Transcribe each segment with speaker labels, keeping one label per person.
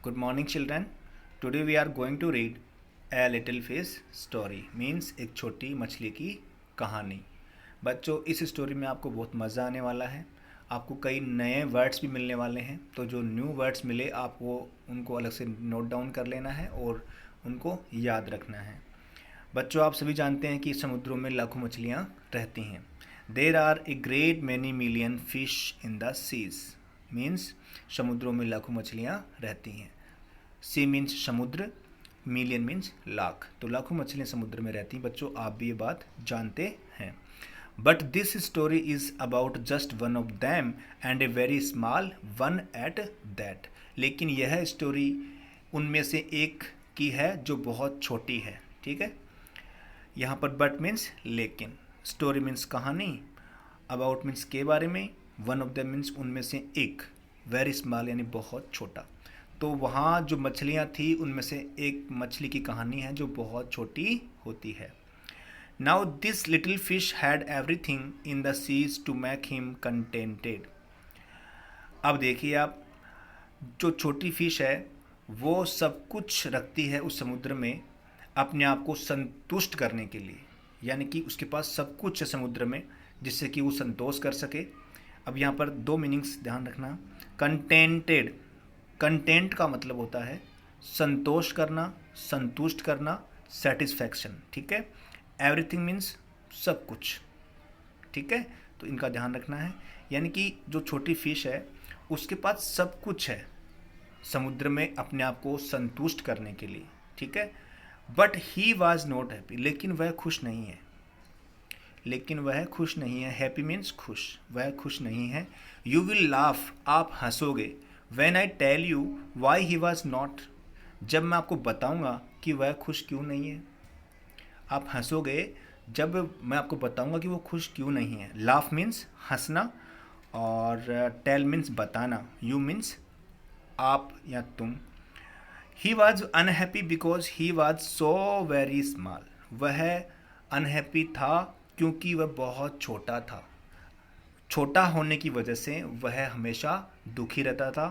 Speaker 1: Good morning, children. Today we are going to read A Little Fish Story. Means एक छोटी मछली की कहानी. बच्चों, इस स्टोरी में आपको बहुत मज़ा आने वाला है. आपको कई नए वर्ड्स भी मिलने वाले हैं. तो जो न्यू वर्ड्स मिले आपको उनको अलग से नोट डाउन कर लेना है और उनको याद रखना है. बच्चों, आप सभी जानते हैं कि समुद्रों में लाखों मछलियाँ रहती हैं. There are a great many million fish in the seas. Means समुद्रों में लाखों मछलियाँ रहती हैं. सी मीन्स समुद्र, मिलियन मीन्स लाख. तो लाखों मछलियाँ समुद्र में रहती हैं. बच्चों, आप भी ये बात जानते हैं. But this story is about just one of them and a very small one at that. लेकिन यह स्टोरी उनमें से एक की है जो बहुत छोटी है. ठीक है. यहाँ पर बट मीन्स लेकिन, स्टोरी मीन्स कहानी, अबाउट मीन्स के बारे में, वन ऑफ दैम मीन्स उनमें से एक, वेरी स्मॉल यानी बहुत छोटा. तो वहाँ जो मछलियाँ थी उनमें से एक मछली की कहानी है जो बहुत छोटी होती है. Now this little fish had everything in the seas to make him contented. अब देखिए आप, जो छोटी फिश है वो सब कुछ रखती है उस समुद्र में अपने आप को संतुष्ट करने के लिए. यानी कि उसके पास सब कुछ है समुद्र में जिससे कि वो संतोष कर सके. अब यहाँ पर दो मीनिंग्स ध्यान रखना. कंटेंटेड, कंटेंट का मतलब होता है संतोष करना, संतुष्ट करना, सेटिस्फैक्शन. ठीक है. एवरीथिंग मीन्स सब कुछ. ठीक है. तो इनका ध्यान रखना है. यानी कि जो छोटी फिश है उसके पास सब कुछ है समुद्र में अपने आप को संतुष्ट करने के लिए. ठीक है. But he was not happy. लेकिन वह खुश नहीं है. लेकिन वह खुश नहीं है. हैप्पी मीन्स खुश. वह खुश नहीं है. यू विल लाफ, आप हंसोगे. When I tell you why he was not, जब मैं आपको बताऊंगा कि वह खुश क्यों नहीं है. आप हंसोगे जब मैं आपको बताऊंगा कि वो खुश क्यों नहीं है. लाफ मीन्स हंसना और टेल मीन्स बताना. यू मीन्स आप या तुम. He was unhappy because he was so very small. वह अनहैप्पी था क्योंकि वह बहुत छोटा था. छोटा होने की वजह से वह हमेशा दुखी रहता था,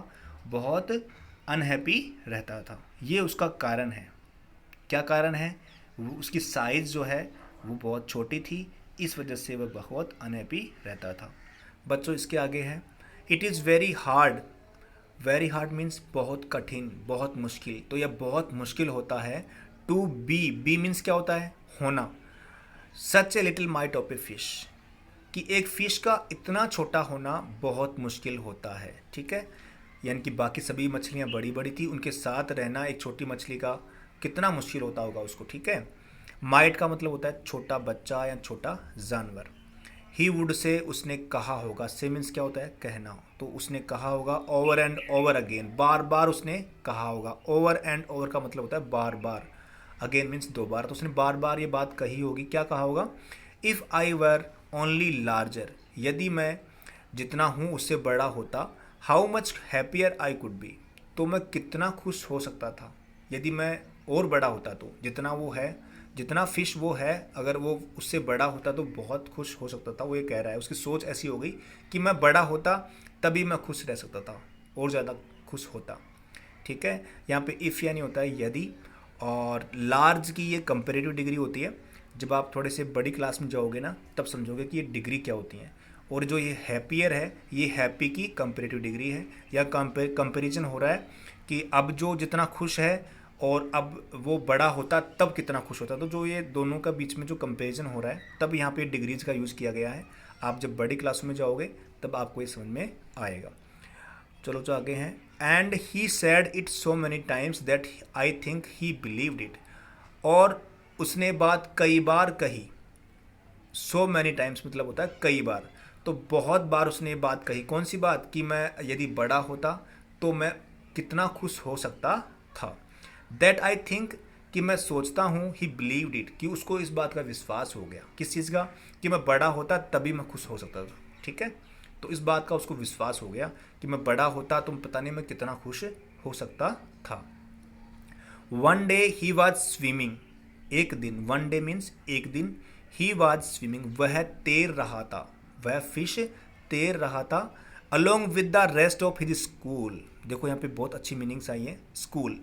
Speaker 1: बहुत अनहैप्पी रहता था. ये उसका कारण है. क्या कारण है? वो उसकी साइज़ जो है वो बहुत छोटी थी, इस वजह से वह बहुत अनहैप्पी रहता था. बच्चों, इसके आगे है it is very hard. Very hard means बहुत कठिन, बहुत मुश्किल. तो यह बहुत मुश्किल होता है टू बी. बी मीन्स क्या होता है? होना. Such a little mite of a fish, कि एक फ़िश का इतना छोटा होना बहुत मुश्किल होता है. ठीक है. यानी कि बाकी सभी मछलियाँ बड़ी बड़ी थी, उनके साथ रहना एक छोटी मछली का कितना मुश्किल होता होगा उसको. ठीक है. माइट का मतलब होता है छोटा बच्चा या छोटा जानवर. ही वुड से, उसने कहा होगा. से मीन्स क्या होता है? कहना. तो उसने कहा होगा. ओवर एंड ओवर अगेन, बार बार उसने कहा होगा. ओवर एंड ओवर का मतलब होता है बार बार. अगेन मीन्स दो बार. तो उसने बार बार ये बात कही होगी. क्या कहा होगा? If I were only larger, यदि मैं जितना हूँ उससे बड़ा होता. How much happier I could be, तो मैं कितना खुश हो सकता था यदि मैं और बड़ा होता. तो जितना वो है, जितना फ़िश वो है, अगर वो उससे बड़ा होता तो बहुत खुश हो सकता था. वो ये कह रहा है, उसकी सोच ऐसी हो गई कि मैं बड़ा होता तभी मैं खुश रह सकता था और ज़्यादा खुश होता. ठीक है. यहाँ पे इफ़ यानी होता है यदि, और लार्ज की ये कंपेरेटिव डिग्री होती है. जब आप थोड़े से बड़ी क्लास में जाओगे ना तब समझोगे कि ये डिग्री क्या होती हैं. और जो ये हैप्पियर है ये हैप्पी की कंपेरेटिव डिग्री है. या कंपेरिजन हो रहा है कि अब जो जितना खुश है और अब वो बड़ा होता तब कितना खुश होता. तो जो ये दोनों का बीच में जो कंपेरिजन हो रहा है तब यहाँ पे डिग्रीज का यूज़ किया गया है. आप जब बड़ी क्लासों में जाओगे तब आपको ये समझ में आएगा. चलो जो आगे हैं. And he sad it so many times that I think he believed it. और उसने बात कई बार कही. सो मैनी टाइम्स मतलब होता है कई बार. तो बहुत बार उसने ये बात कही. कौन सी बात? कि मैं यदि बड़ा होता तो मैं कितना खुश हो सकता था. दैट आई थिंक, कि मैं सोचता हूँ. ही बिलीव्ड इट, कि उसको इस बात का विश्वास हो गया. किस चीज़ का? कि मैं बड़ा होता तभी मैं खुश हो सकता था. ठीक है. तो इस बात का उसको विश्वास हो गया कि मैं बड़ा होता तो पता नहीं मैं कितना खुश हो सकता था. One day he was swimming. एक दिन. वन डे मीन्स एक दिन. ही वॉज स्विमिंग, वह तैर रहा था. वह फिश तैर रहा था. Along with the rest of his school. देखो यहाँ पे बहुत अच्छी मीनिंग्स आई है। स्कूल,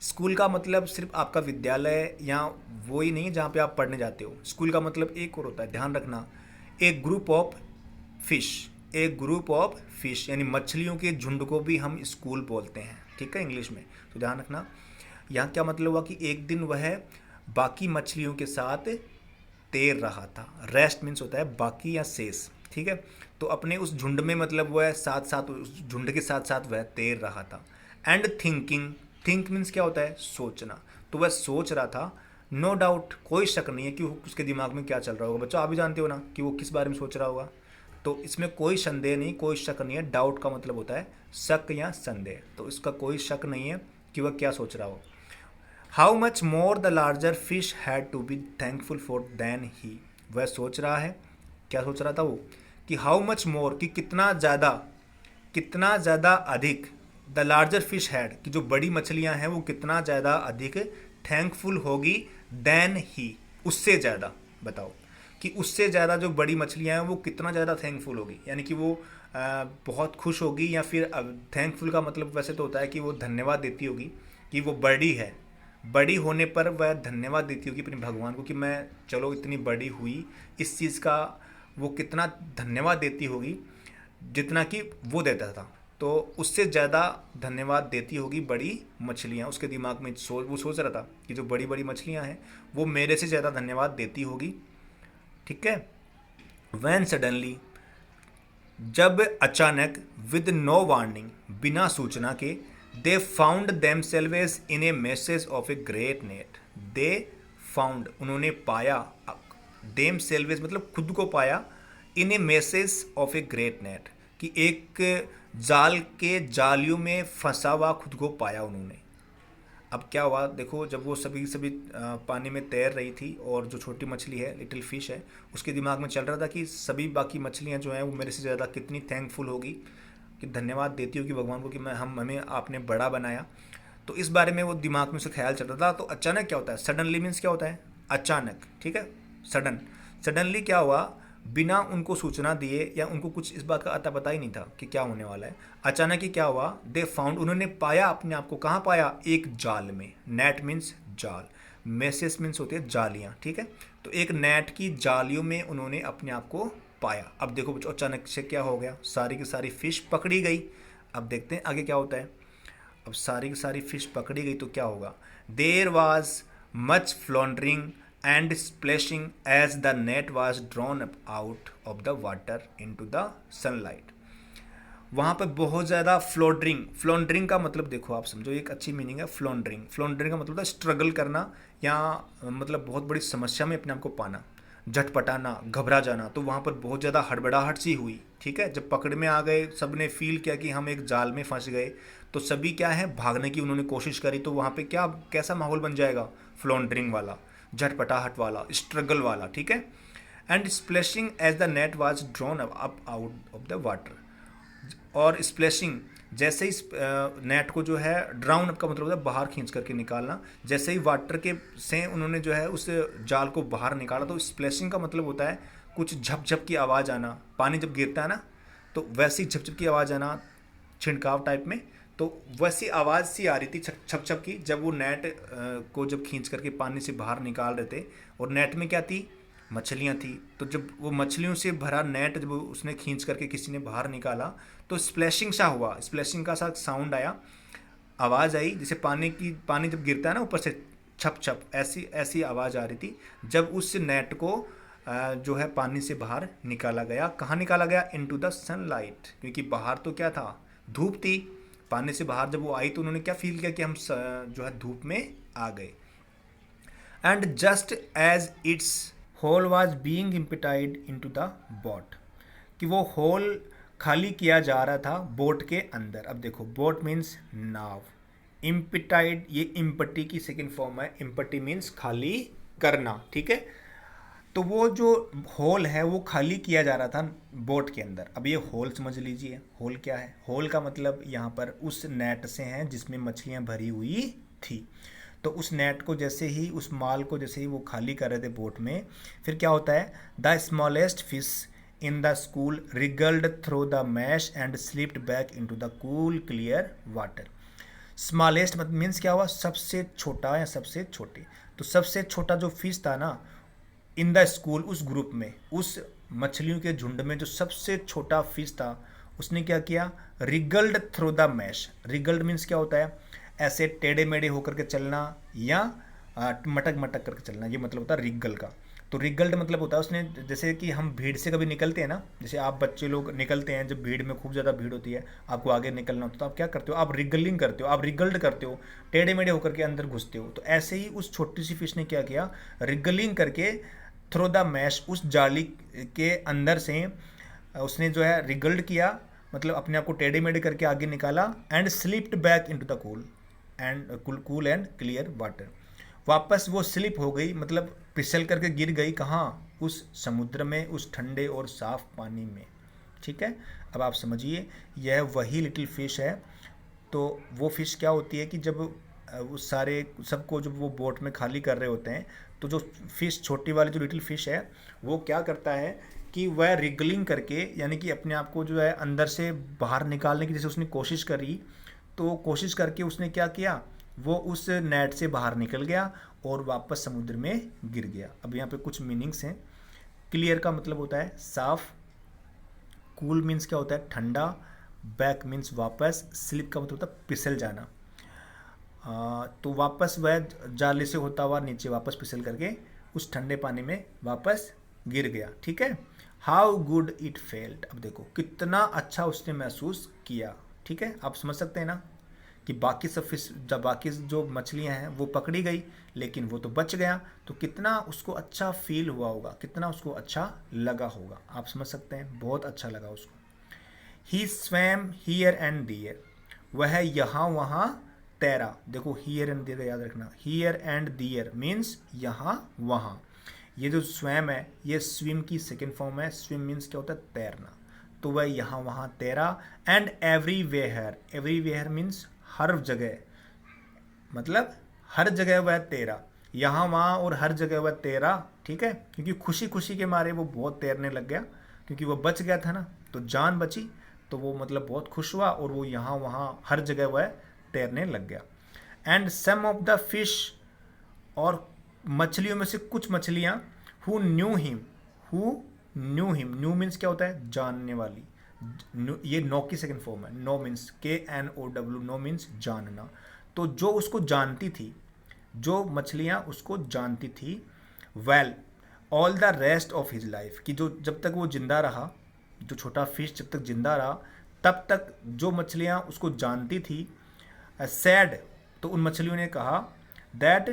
Speaker 1: स्कूल का मतलब सिर्फ आपका विद्यालय या वो ही नहीं है जहाँ पे आप पढ़ने जाते हो। स्कूल का मतलब एक और होता है, ध्यान रखना, एक ग्रुप ऑफ फिश, एक ग्रुप ऑफ फिश यानी मछलियों के झुंड को भी हम स्कूल बोलते हैं, ठीक है, इंग्लिश में। तो ध्यान रखना, यहाँ क्या मतलब हुआ कि एक दिन वह बाकी मछलियों के साथ तैर रहा था। रेस्ट मीन्स होता है बाकी या शेष, ठीक है। तो अपने उस झुंड में मतलब वह साथ साथ उस झुंड के साथ साथ वह तैर रहा था। एंड थिंकिंग, थिंक मीन्स क्या होता है, सोचना। तो वह सोच रहा था। नो डाउट, कोई शक नहीं है कि उसके दिमाग में क्या चल रहा होगा। बच्चों आप भी जानते हो ना कि वो किस बारे में सोच रहा होगा। तो इसमें कोई संदेह नहीं, कोई शक नहीं है। डाउट का मतलब होता है शक या संदेह। तो इसका कोई शक नहीं है कि वह क्या सोच रहा हो। How much more the larger fish had to be thankful for than he. वह सोच रहा है, क्या सोच रहा था वो, कि हाउ मच मोर, कि कितना ज़्यादा अधिक, द लार्जर फिश हैड, कि जो बड़ी मछलियां हैं वो कितना ज़्यादा अधिक थैंकफुल होगी, देन ही, उससे ज़्यादा। बताओ कि उससे ज़्यादा जो बड़ी मछलियां हैं वो कितना ज़्यादा थैंकफुल होगी, यानी कि वो बहुत खुश होगी। या फिर थैंकफुल का मतलब वैसे तो होता है कि वो धन्यवाद देती होगी, कि वो बड़ी है, बड़ी होने पर वह धन्यवाद देती होगी अपने भगवान को कि मैं चलो इतनी बड़ी हुई। इस चीज़ का वो कितना धन्यवाद देती होगी जितना कि वो देता था। तो उससे ज़्यादा धन्यवाद देती होगी बड़ी मछलियाँ। उसके दिमाग में वो सोच रहा था कि जो बड़ी बड़ी मछलियाँ हैं वो मेरे से ज़्यादा धन्यवाद देती होगी, ठीक है। वैन सडनली, जब अचानक, विद नो वार्निंग, बिना सूचना के, they found themselves in a meshes of a great net. They found, उन्होंने पाया, देम सेल्वेस मतलब खुद को पाया, in a meshes of a great net, कि एक जाल के जालियों में फंसा हुआ खुद को पाया उन्होंने। अब क्या हुआ देखो, जब वो सभी सभी पानी में तैर रही थी और जो छोटी मछली है, लिटिल फिश है, उसके दिमाग में चल रहा था कि सभी बाकी मछलियाँ जो हैं वो मेरे से ज़्यादा कितनी थैंकफुल होगी, कि धन्यवाद देती होगी भगवान को कि हमें आपने बड़ा बनाया। तो इस बारे में वो दिमाग में उसे ख्याल चल रहा था। तो अचानक क्या होता है, सडनली मीन्स क्या होता है, अचानक, ठीक है। सडनली क्या हुआ, बिना उनको सूचना दिए या उनको कुछ इस बात का अता पता ही नहीं था कि क्या होने वाला है। अचानक ही क्या हुआ, दे फाउंड, उन्होंने पाया अपने आप को, कहाँ पाया, एक जाल में। नेट मीन्स जाल, मैसेज मीन्स होती है जालियाँ, ठीक है। तो एक नेट की जालियों में उन्होंने अपने आप को पाया। अब देखो बच्चों, अचानक से क्या हो गया, सारी की सारी फिश पकड़ी गई। अब देखते हैं आगे क्या होता है। अब सारी की सारी फिश पकड़ी गई तो क्या होगा, there was much floundering and splashing as the net was drawn out of the water into the sunlight. वहाँ पर बहुत ज़्यादा फ्लॉन्डरिंग, फ्लॉन्डरिंग का मतलब देखो आप समझो, एक अच्छी मीनिंग है फ्लॉन्डरिंग। फ्लॉन्डरिंग का मतलब होता है स्ट्रगल करना, या मतलब बहुत बड़ी समस्या में अपने आप को पाना, झटपटाना, घबरा जाना। तो वहाँ पर बहुत ज़्यादा हड़बड़ाहट सी हुई, ठीक है। जब पकड़ में आ गए, सब ने फील किया कि हम एक जाल में फंस गए, तो सभी क्या है, भागने की उन्होंने कोशिश करी। तो वहाँ पे क्या, कैसा माहौल बन जाएगा, फ्लॉन्डरिंग वाला, झटपटाहट वाला, स्ट्रगल वाला, ठीक है। And splashing as the net was drawn up out of the water. और स्प्लैशिंग, जैसे ही नेट को जो है, ड्राउन अप का मतलब होता है बाहर खींच करके निकालना। जैसे ही वाटर के से उन्होंने जो है उस जाल को बाहर निकाला, तो स्प्लैशिंग का मतलब होता है कुछ झपझप की आवाज़ आना। पानी जब गिरता है ना, तो वैसी झपझप की आवाज़ आना, छिड़काव टाइप में। तो वैसी आवाज़ सी आ रही थी छप छप की, जब वो नेट को जब खींच करके पानी से बाहर निकाल रहे थे। और नेट में क्या थी, मछलियाँ थी। तो जब वो मछलियों से भरा नेट जब उसने खींच करके किसी ने बाहर निकाला, तो स्प्लैशिंग सा हुआ, स्प्लैशिंग का सा साउंड आया, आवाज़ आई, जैसे पानी जब गिरता है ना ऊपर से, छप छप, ऐसी ऐसी आवाज़ आ रही थी जब उस नेट को जो है पानी से बाहर निकाला गया। कहाँ निकाला गया, इनटू द सनलाइट, क्योंकि बाहर तो क्या था, धूप थी। पानी से बाहर जब वो आई तो उन्होंने क्या फील किया कि हम जो है धूप में आ गए। And just as its whole was being emptied into the boat, कि वो होल खाली किया जा रहा था बोट के अंदर। अब देखो, बोट मीन्स नाव, इम्पिटाइड ये इम्पटी की सेकेंड फॉर्म है। इम्पटी मीन्स खाली करना, ठीक है। तो वो जो होल है वो खाली किया जा रहा था बोट के अंदर। अब ये होल समझ लीजिए, होल क्या है, होल का मतलब यहाँ पर उस नेट से है जिसमें मछलियाँ भरी हुई थी। तो उस नेट को जैसे ही, उस माल को जैसे ही वो खाली कर रहे थे बोट में, फिर क्या होता है, the smallest fish in the school wriggled through the mesh and slipped back into the cool clear water. Smallest मतलब मीन्स क्या हुआ, सबसे छोटा या सबसे छोटे। तो सबसे छोटा जो फिश था ना इन द स्कूल, उस ग्रुप में, उस मछलियों के झुंड में जो सबसे छोटा फिश था उसने क्या किया, रिगल्ड थ्रू द मैश। रिगल्ड मीन्स क्या होता है, ऐसे टेढ़े मेढ़े होकर के चलना या मटक मटक करके चलना, ये मतलब होता है रिगल का। तो रिगल्ड मतलब होता है उसने, जैसे कि हम भीड़ से कभी निकलते हैं ना, जैसे आप बच्चे लोग निकलते हैं जब भीड़ में खूब ज़्यादा भीड़ होती है, आपको आगे निकलना होता है तो आप क्या करते हो, आप रिगलिंग करते हो, आप रिगल्ड करते हो, टेढ़े मेढ़े होकर के अंदर घुसते हो। तो ऐसे ही उस छोटी सी फिश ने क्या किया, रिगलिंग करके थ्रू द मैश, उस जाली के अंदर से उसने जो है रिगल्ड किया, मतलब अपने आप को टेढ़े मेढ़े करके आगे निकाला, and slipped back into the cool and clear water. वापस वो स्लिप हो गई, मतलब फिसल करके गिर गई कहाँ, उस समुद्र में, उस ठंडे और साफ पानी में। ठीक है, अब आप समझिए यह वही लिटिल फिश है। तो वो फिश क्या होती है कि जब उस सारे सबको जब वो बोट में खाली कर रहे होते हैं, तो जो फिश छोटी वाली जो लिटिल फिश है वो क्या करता है कि वह रिगलिंग करके, यानी कि अपने आप को जो है अंदर से बाहर निकालने की जैसे उसने कोशिश करी, तो कोशिश करके उसने क्या किया, वो उस नेट से बाहर निकल गया और वापस समुद्र में गिर गया। अब यहाँ पे कुछ मीनिंग्स हैं। क्लियर का मतलब होता है साफ, कूल मीन्स क्या होता है ठंडा, बैक मीन्स वापस, स्लिप का मतलब होता है फिसल जाना। तो वापस वह जाले से होता हुआ नीचे वापस फिसल करके उस ठंडे पानी में वापस गिर गया। ठीक है, हाउ गुड इट फेल्ट। अब देखो कितना अच्छा उसने महसूस किया। ठीक है, आप समझ सकते हैं ना कि बाकी सब फिश, जब बाकी जो मछलियां हैं वो पकड़ी गई लेकिन वो तो बच गया, तो कितना उसको अच्छा फील हुआ होगा, कितना उसको अच्छा लगा होगा। आप समझ सकते हैं, बहुत अच्छा लगा उसको। ही स्वैम हियर एंड दियर, वह यहाँ वहाँ तैरा। देखो हियर एंड दियर याद रखना, हियर एंड दियर मीन्स यहाँ वहाँ। ये जो स्वैम है ये स्विम की सेकेंड फॉर्म है। स्विम मीन्स क्या होता है, तैरना। तो वह यहाँ वहाँ तैरा, एंड एवरीवेयर, एवरीवेयर मीन्स हर जगह, मतलब हर जगह वह तैरा, यहाँ वहाँ और हर जगह वह तैरा। ठीक है, क्योंकि खुशी खुशी के मारे वो बहुत तैरने लग गया, क्योंकि वो बच गया था ना, तो जान बची, तो वो मतलब बहुत खुश हुआ और वो यहाँ वहाँ हर जगह वह तैरने लग गया। And some of the fish, और मछलियों में से कुछ मछलियाँ, who knew him, who knew him, knew means क्या होता है, जानने वाली। ये नो की सेकंड फॉर्म है, know means KNOW, know means जानना। तो जो उसको जानती थी, जो मछलियाँ उसको जानती थी, well all the rest of his life, कि जो जब तक वो जिंदा रहा, जो छोटा फिश जब तक जिंदा रहा तब तक जो मछलियाँ उसको जानती थी, सैड, तो उन मछलियों ने कहा दैट,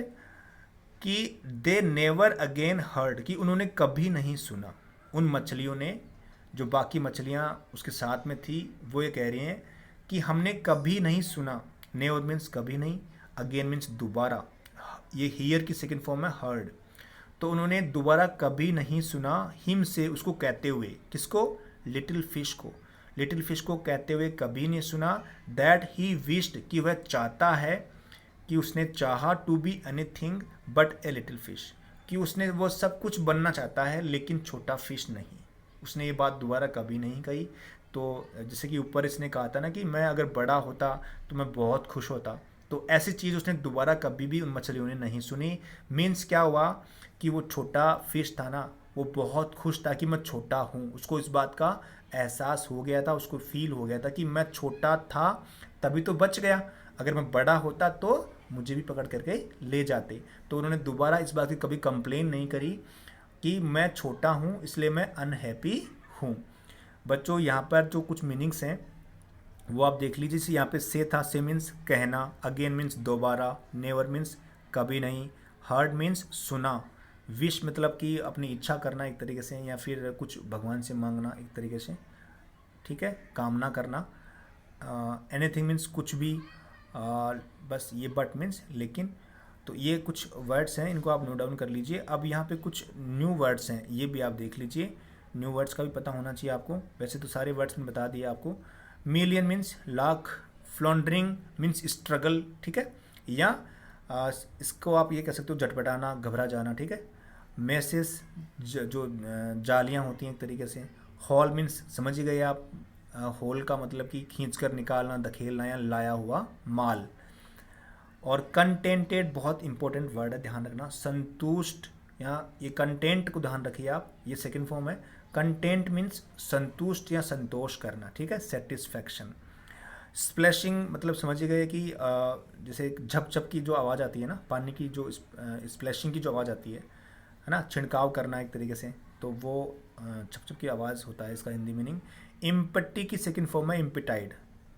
Speaker 1: कि दे नेवर अगेन हर्ड, कि उन्होंने कभी नहीं सुना। उन मछलियों ने, जो बाकी मछलियाँ उसके साथ में थी, वो ये कह रही हैं कि हमने कभी नहीं सुना। नेवर मीन्स कभी नहीं, अगेन मीन्स दोबारा, ये हियर की सेकेंड फॉर्म है हर्ड। तो उन्होंने दोबारा कभी नहीं सुना, हिम से, उसको कहते हुए, किसको, लिटिल फिश को, लिटिल फिश को कहते हुए कभी नहीं सुना, दैट ही विश्ड, कि वह चाहता है, कि उसने चाहा, to be anything but a little fish, कि उसने वो सब कुछ बनना चाहता है लेकिन छोटा फिश नहीं। उसने ये बात दोबारा कभी नहीं कही। तो जैसे कि ऊपर इसने कहा था ना कि मैं अगर बड़ा होता तो मैं बहुत खुश होता, तो ऐसी चीज़ उसने दोबारा कभी भी उन मछलियों ने नहीं सुनी। मीन्स क्या हुआ कि वो छोटा फिश था ना, वो बहुत खुश था कि मैं छोटा हूँ, उसको इस बात का एहसास हो गया था, उसको फील हो गया था कि मैं छोटा था तभी तो बच गया, अगर मैं बड़ा होता तो मुझे भी पकड़ करके ले जाते। तो उन्होंने दोबारा इस बात की कभी कंप्लेन नहीं करी कि मैं छोटा हूँ इसलिए मैं अनहैप्पी हूँ। बच्चों यहाँ पर जो कुछ मीनिंग्स हैं वो आप देख लीजिए। जैसे यहाँ पे से था, से मीन्स कहना, अगेन मीन्स दोबारा, नेवर मीन्स कभी नहीं, हर्ड मीन्स सुना, विश मतलब कि अपनी इच्छा करना एक तरीके से, या फिर कुछ भगवान से मांगना एक तरीके से। ठीक है, कामना करना। एनीथिंग मीन्स कुछ भी, बस ये बट मीन्स लेकिन। तो ये कुछ वर्ड्स हैं, इनको आप नोट डाउन कर लीजिए। अब यहाँ पे कुछ न्यू वर्ड्स हैं, ये भी आप देख लीजिए। न्यू वर्ड्स का भी पता होना चाहिए आपको, वैसे तो सारे वर्ड्स मैंने बता दिए आपको। Million means lakh, floundering means struggle, ठीक है, या इसको आप ये कह सकते हो झटपटाना, घबरा जाना। ठीक है, मैसेज जो जालियाँ होती हैं एक तरीके से, हॉल मीन्स समझ ही गए आप, होल का मतलब कि खींच कर निकालना, धकेलना या लाया हुआ माल। और कंटेंटेड बहुत इंपॉर्टेंट वर्ड है, ध्यान रखना, संतुष्ट, यहाँ ये कंटेंट को ध्यान रखिए आप, ये सेकंड फॉर्म है। कंटेंट मीन्स संतुष्ट या संतोष करना, ठीक है, सेटिस्फैक्शन। स्प्लैशिंग मतलब समझिए गए कि जैसे एक झप झप की जो आवाज़ आती है ना, पानी की जो स्प्लैशिंग की जो आवाज़ आती है ना, छिड़काव करना एक तरीके से, तो वो झप झप की आवाज़ होता है इसका हिंदी मीनिंग। इम्पट्टी की सेकंड फॉर्म है इम्पिटाइड,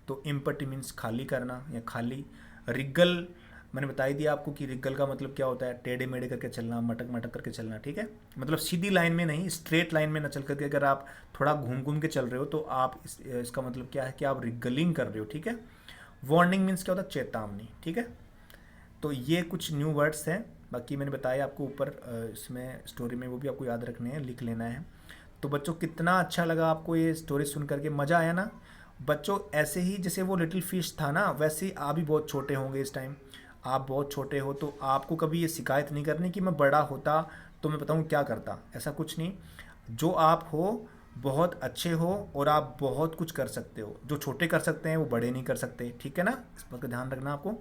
Speaker 1: तो इम्पट्टी मीन्स खाली करना या खाली। रिगल मैंने बता ही दिया आपको कि रिगल का मतलब क्या होता है, टेढ़े मेढ़े करके चलना, मटक मटक करके चलना, ठीक है, मतलब सीधी लाइन में नहीं, स्ट्रेट लाइन में ना चल करके अगर आप थोड़ा घूम घूम के चल रहे हो तो आप इसका मतलब क्या है कि आप रिगलिंग कर रहे हो, ठीक है। वार्निंग मीन्स क्या होता है, चेतावनी, ठीक है। तो ये कुछ न्यू वर्ड्स हैं, बाकी मैंने बताया आपको ऊपर इसमें स्टोरी में, वो भी आपको याद रखने हैं, लिख लेना है। तो बच्चों कितना अच्छा लगा आपको ये स्टोरी सुन करके, मज़ा आया ना बच्चों? ऐसे ही जैसे वो लिटिल फिश था ना, वैसे ही आप भी बहुत छोटे होंगे इस टाइम, आप बहुत छोटे हो, तो आपको कभी ये शिकायत नहीं करनी कि मैं बड़ा होता तो मैं बताऊँ क्या करता, ऐसा कुछ नहीं। जो आप हो बहुत अच्छे हो और आप बहुत कुछ कर सकते हो, जो छोटे कर सकते हैं वो बड़े नहीं कर सकते, ठीक है ना, इस बात का ध्यान रखना आपको।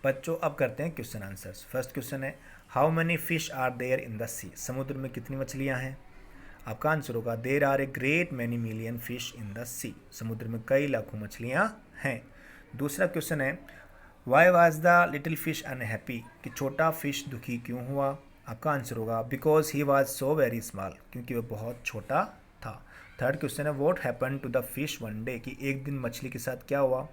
Speaker 1: बच्चों अब करते हैं क्वेश्चन आंसर्स। फर्स्ट क्वेश्चन है, how many fish are there in the sea, समुद्र में कितनी मछलियां हैं? आपका आंसर होगा there are a great many million fish in the sea, समुद्र में कई लाखों मछलियां हैं। दूसरा क्वेश्चन है, why was the little fish unhappy, कि छोटा फिश दुखी क्यों हुआ? आपका आंसर होगा because he was so very small, क्योंकि वह बहुत छोटा था। थर्ड क्वेश्चन है, what happen to the fish one day, कि एक दिन मछली के साथ क्या हुआ?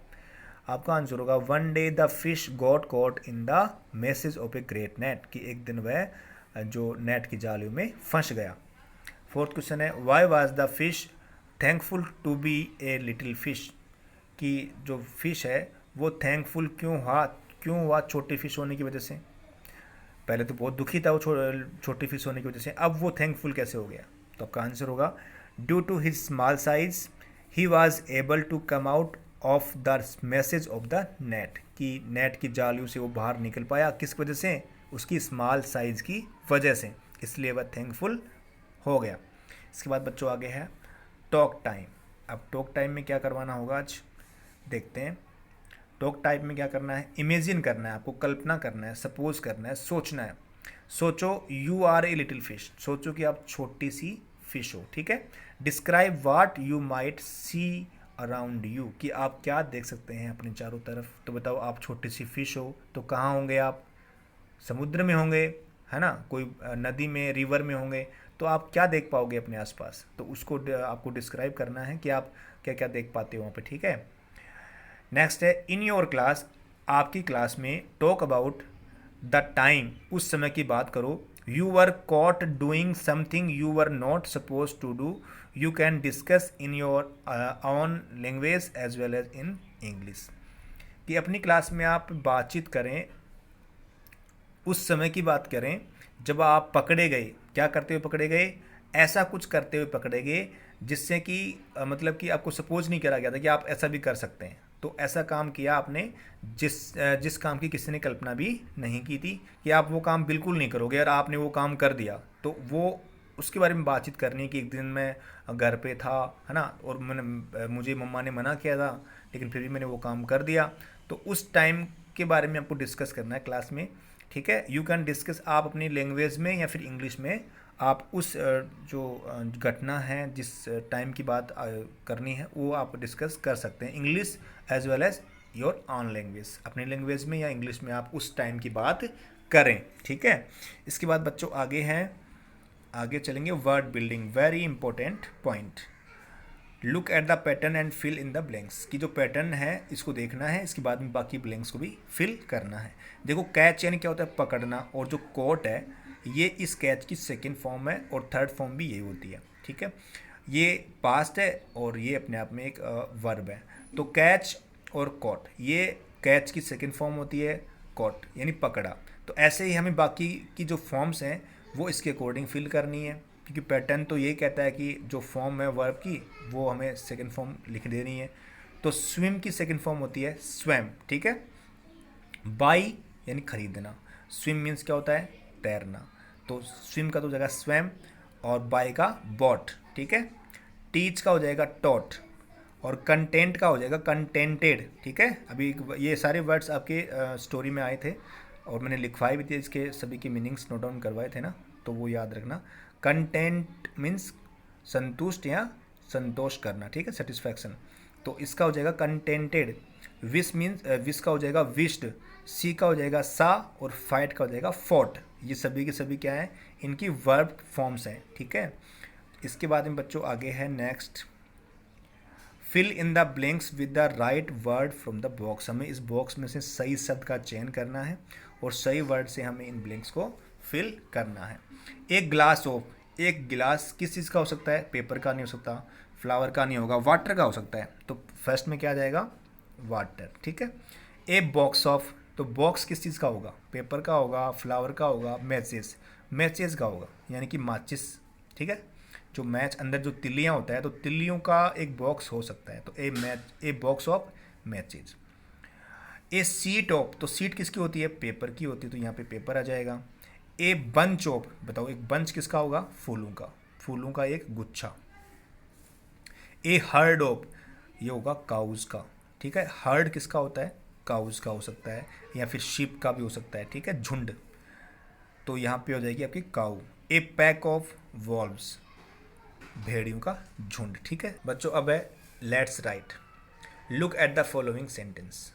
Speaker 1: आपका आंसर होगा one day the fish got caught in the message of a great net, कि एक दिन वह जो नेट की जालियों में फंस गया। फोर्थ क्वेश्चन है, why was the fish thankful to be a little fish, कि जो फिश है वो थैंकफुल क्यों हुआ छोटी फिश होने की वजह से? पहले तो बहुत दुखी था वो छोटी फिश होने की वजह से, अब वो थैंकफुल कैसे हो गया? तो आपका आंसर होगा due to his small size he was able to come out of the message of the net, कि नेट की जालियों से वो बाहर निकल पाया, किस वजह से? उसकी स्मॉल साइज की वजह से, इसलिए वह थैंकफुल हो गया। इसके बाद बच्चों आगे है टॉक टाइम। अब टॉक टाइम में क्या करवाना होगा आज देखते हैं। टॉक टाइम में क्या करना है, इमेजिन करना है आपको, कल्पना करना है, सपोज करना है, सोचना है। सोचो you are a little fish, सोचो कि आप छोटी सी फिश हो, ठीक है। Describe what you might see around you, कि आप क्या देख सकते हैं अपने चारों तरफ। तो बताओ आप छोटी सी फिश हो तो कहाँ होंगे आप? समुद्र में होंगे, है ना, कोई नदी में, रिवर में होंगे, तो आप क्या देख पाओगे अपने आसपास? तो उसको आपको डिस्क्राइब करना है कि आप क्या क्या देख पाते हो वहाँ पे, ठीक है। नेक्स्ट है इन योर क्लास, आपकी क्लास में टॉक अबाउट द टाइम, उस समय की बात करो। You were caught doing something you were not suppose to do, you can discuss in your own language as well as in English, कि अपनी class में आप बातचीत करें, उस समय की बात करें जब आप पकड़े गए, क्या करते हुए पकड़े गए? ऐसा कुछ करते हुए पकड़े गए जिससे कि मतलब कि आपको सपोज नहीं करा गया था कि आप ऐसा भी कर सकते हैं। तो ऐसा काम किया आपने जिस काम की किसी ने कल्पना भी नहीं की थी, कि आप वो काम बिल्कुल नहीं करोगे और आपने वो काम कर दिया। तो वो उसके बारे में बातचीत करनी है कि एक दिन मैं घर पे था, है ना, और मुझे मम्मा ने मना किया था लेकिन फिर भी मैंने वो काम कर दिया। तो उस टाइम के बारे में आपको डिस्कस करना है क्लास में, ठीक है। यू कैन डिस्कस, आप अपनी लैंग्वेज में या फिर इंग्लिश में आप उस जो घटना है, जिस टाइम की बात करनी है, वो आप डिस्कस कर सकते हैं, English as well as your own language, अपनी लैंग्वेज में या इंग्लिश में आप उस टाइम की बात करें, ठीक है। इसके बाद बच्चों आगे चलेंगे word building, very important point. Look at the pattern and fill in the blanks, की जो पैटर्न है इसको देखना है, इसके बाद में बाकी ब्लैंक्स को भी फिल करना है। देखो कैच यानी क्या होता है, पकड़ना, और जो कोट है ये इस कैच की सेकंड फॉर्म है और थर्ड फॉर्म भी यही होती है, ठीक है। ये पास्ट है और ये अपने आप में एक वर्ब है। तो कैच और कॉट, ये कैच की सेकंड फॉर्म होती है, कॉट यानी पकड़ा। तो ऐसे ही हमें बाकी की जो फॉर्म्स हैं वो इसके अकॉर्डिंग फिल करनी है, क्योंकि पैटर्न तो ये कहता है कि जो फॉर्म है वर्ब की वो हमें सेकंड फॉर्म लिख देनी है। तो स्विम की सेकंड फॉर्म होती है स्वैम, ठीक है। बाई यानी खरीदना, स्विम मीन्स क्या होता है, तैरना, तो स्विम का तो जगह स्वैम और बाई का बॉट, ठीक है। टीच का हो जाएगा टॉट, और कंटेंट का हो जाएगा कंटेंटेड। ठीक है, अभी ये सारे वर्ड्स आपके स्टोरी में आए थे और मैंने लिखवाए भी थे, इसके सभी के मीनिंग्स नोट डाउन करवाए थे ना, तो वो याद रखना। कंटेंट मीन्स संतुष्ट या संतोष करना, ठीक है, सेटिस्फैक्शन। तो इसका हो जाएगा कंटेंटेड। विश मीन्स विश का हो जाएगा विश्ड, सी का हो जाएगा सा, और फाइट का हो जाएगा फॉट। ये सभी के सभी क्या है, इनकी वर्ब फॉर्म्स हैं। ठीक है, इसके बाद में बच्चों आगे है next, fill in the blanks with the right word from the box. हमें इस बॉक्स में से सही शब्द का चयन करना है और सही वर्ड से हमें इन ब्लैंक्स को फिल करना है। एक ग्लास ऑफ, एक गिलास किस चीज़ का हो सकता है, पेपर का नहीं हो सकता, फ्लावर का नहीं होगा, वाटर का हो सकता है। तो फर्स्ट में क्या आ जाएगा, वाटर। ठीक है, ए बॉक्स ऑफ, तो बॉक्स किस चीज़ का होगा, पेपर का होगा, फ्लावर का होगा, मैचेस, मैचेस का होगा, यानी कि माचिस। ठीक है, जो मैच अंदर जो तिल्लियाँ होता है, तो तिल्लियों का एक बॉक्स हो सकता है। तो a box of matches. A seat of, तो सीट किसकी होती है, पेपर की होती है, तो यहाँ पे पेपर आ जाएगा। ए बंच ऑफ, बताओ एक बंच किसका होगा, फूलों का, फूलों का एक गुच्छा। ए हर्ड ऑफ, ये होगा काउज का। ठीक है, हर्ड किसका होता है, काउज का हो सकता है, या फिर शिप का भी हो सकता है। ठीक है, झुंड, तो यहाँ पे हो जाएगी आपकी cow. A pack of valves, भेड़ियों का झुंड। ठीक है बच्चों, अब है let's write. Look at the following sentence.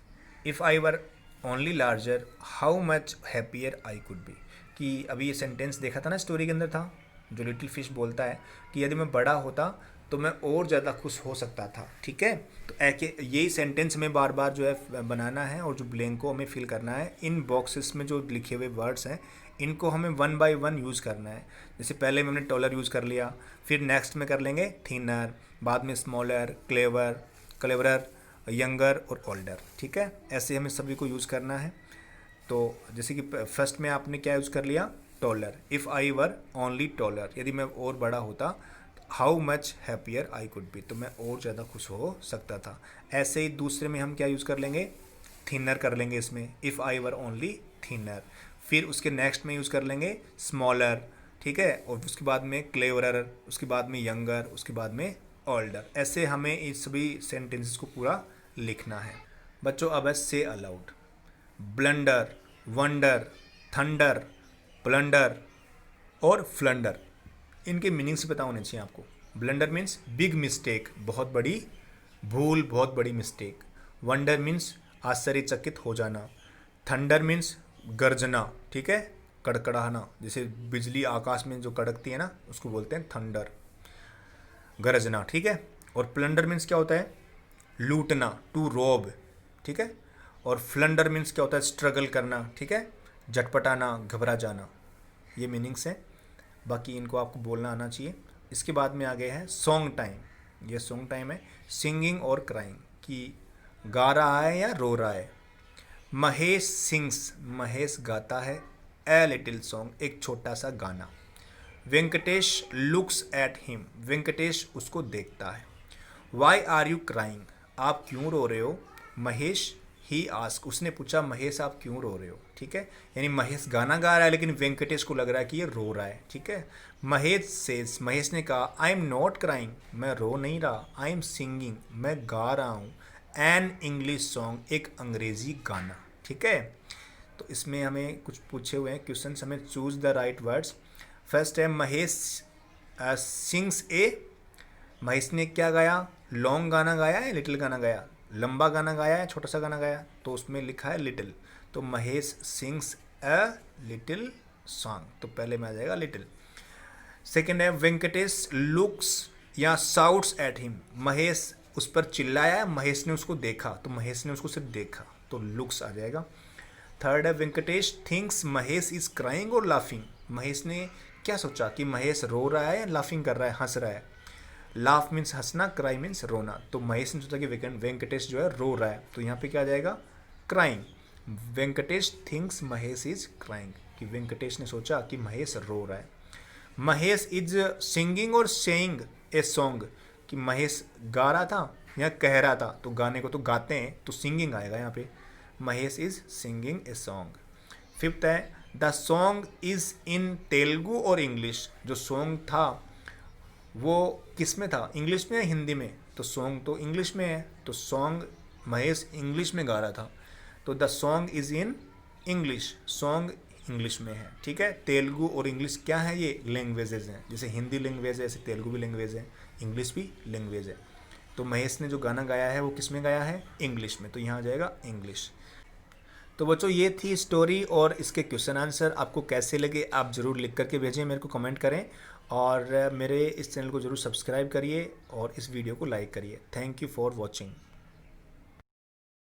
Speaker 1: If I were only larger how much happier I could be. कि अभी ये सेंटेंस देखा था ना, स्टोरी के अंदर था, जो लिटिल फिश बोलता है कि यदि मैं बड़ा होता तो मैं और ज़्यादा खुश हो सकता था। ठीक है, तो यही सेंटेंस में बार बार जो है बनाना है, और जो ब्लैंक को हमें फिल करना है। इन बॉक्सेस में जो लिखे हुए वर्ड्स हैं, इनको हमें वन बाय वन यूज़ करना है। जैसे पहले में हमने टॉलर यूज़ कर लिया, फिर नेक्स्ट में कर लेंगे थिनर, बाद में स्मॉलर, क्लेवर, क्लेवरर, यंगर और ओल्डर। ठीक है, ऐसे हमें सभी को यूज़ करना है। तो जैसे कि फर्स्ट में आपने क्या यूज़ कर लिया, taller. If I were only taller, यदि मैं और बड़ा होता, how much happier I could be, तो मैं और ज़्यादा खुश हो सकता था। ऐसे ही दूसरे में हम क्या यूज़ कर लेंगे, थिनर कर लेंगे इसमें, if I were only thinner. फिर उसके नेक्स्ट में यूज़ कर लेंगे स्मॉलर। ठीक है, और उसके बाद में क्लेवरर, उसके बाद में यंगर, उसके बाद में ओल्डर। ऐसे हमें इस सभी सेंटेंसेस को पूरा लिखना है। बच्चों अब है से allowed. Blunder, wonder, thunder, plunder और फ्लंडर, इनके मीनिंग्स पता होने चाहिए आपको। ब्लंडर मीन्स बिग मिस्टेक, बहुत बड़ी भूल, बहुत बड़ी मिस्टेक। वंडर मीन्स आश्चर्यचकित हो जाना। थंडर मीन्स गर्जना, ठीक है, कड़कड़ाना, जैसे बिजली आकाश में जो कड़कती है ना, उसको बोलते हैं थंडर, गरजना। ठीक है, और प्लंडर मीन्स क्या होता है, लूटना, टू रोब। ठीक है, और फ्लंडर मीन्स क्या होता है, स्ट्रगल करना। ठीक है, झटपटाना, घबरा जाना। ये मीनिंग्स हैं, बाकी इनको आपको बोलना आना चाहिए। इसके बाद में आ गए हैं सॉन्ग टाइम। ये सॉन्ग टाइम है सिंगिंग और क्राइंग, कि गा रहा है या रो रहा है। महेश सिंग्स, महेश गाता है। ए लिटिल सॉन्ग, एक छोटा सा गाना। Venkatesh looks at him, Venkatesh उसको देखता है। वाई आर यू क्राइंग, आप क्यों रो रहे हो। महेश ही आस्क, उसने पूछा महेश आप क्यों रो रहे हो। ठीक है, यानी महेश गाना गा रहा है, लेकिन वेंकटेश को लग रहा है कि ये रो रहा है। ठीक है, महेश सेज, महेश ने कहा आई एम नॉट क्राइंग, मैं रो नहीं रहा। आई एम सिंगिंग, मैं गा रहा हूँ। एन इंग्लिश सॉन्ग, एक अंग्रेजी गाना। ठीक है, तो इसमें हमें कुछ पूछे हुए हैं क्वेश्चन, हमें choose the right words. First है महेश सिंग्स ए, महेश ने क्या गाया, लॉन्ग गाना गाया है, लिटिल गाना गाया, लंबा गाना गाया है, छोटा सा गाना गाया, तो उसमें लिखा है लिटिल। तो Mahesh sings a little song, तो पहले में आ जाएगा लिटिल। सेकेंड है वेंकटेश लुक्स या साउट्स एट हिम, महेश उस पर चिल्लाया, महेश ने उसको देखा, तो महेश ने उसको सिर्फ देखा, तो लुक्स आ जाएगा। थर्ड है Venkatesh thinks Mahesh is crying और लाफिंग, महेश ने क्या सोचा कि महेश रो रहा है या लाफिंग कर रहा है, हंस रहा है। लाफ मीन्स हंसना, क्राई मीन्स रोना, तो महेश ने सोचा कि वेंकटेश जो है रो रहा है, तो यहाँ पे क्या आ जाएगा, crying. Venkatesh thinks Mahesh is crying, कि वेंकटेश ने सोचा कि महेश रो रहा है। महेश इज सिंगिंग और सेइंग ए सॉन्ग, कि महेश गा रहा था या कह रहा था, तो गाने को तो गाते हैं, तो सिंगिंग आएगा यहाँ पे। Mahesh is singing a song. Fifth है the song is in Telugu और इंग्लिश, जो सॉन्ग था वो किस में था, इंग्लिश में या हिंदी में? तो सॉन्ग तो इंग्लिश में है, तो सॉन्ग महेश इंग्लिश में गा रहा था, तो the song is in English, song English में है। ठीक है, तेलुगु और इंग्लिश क्या है, ये लैंग्वेजेस हैं। जैसे हिंदी लैंग्वेज है, ऐसे तेलुगु भी लैंग्वेज है, इंग्लिश भी लैंग्वेज है। तो महेश ने जो गाना गाया है वो किस में गाया है, इंग्लिश में, तो यहाँ आ जाएगा इंग्लिश। तो बच्चों ये थी स्टोरी, और इसके क्वेश्चन आंसर आपको कैसे लगे आप ज़रूर लिख करके भेजें, मेरे को कमेंट करें, और मेरे इस चैनल को ज़रूर सब्सक्राइब करिए और इस वीडियो को लाइक करिए। Thank you for watching.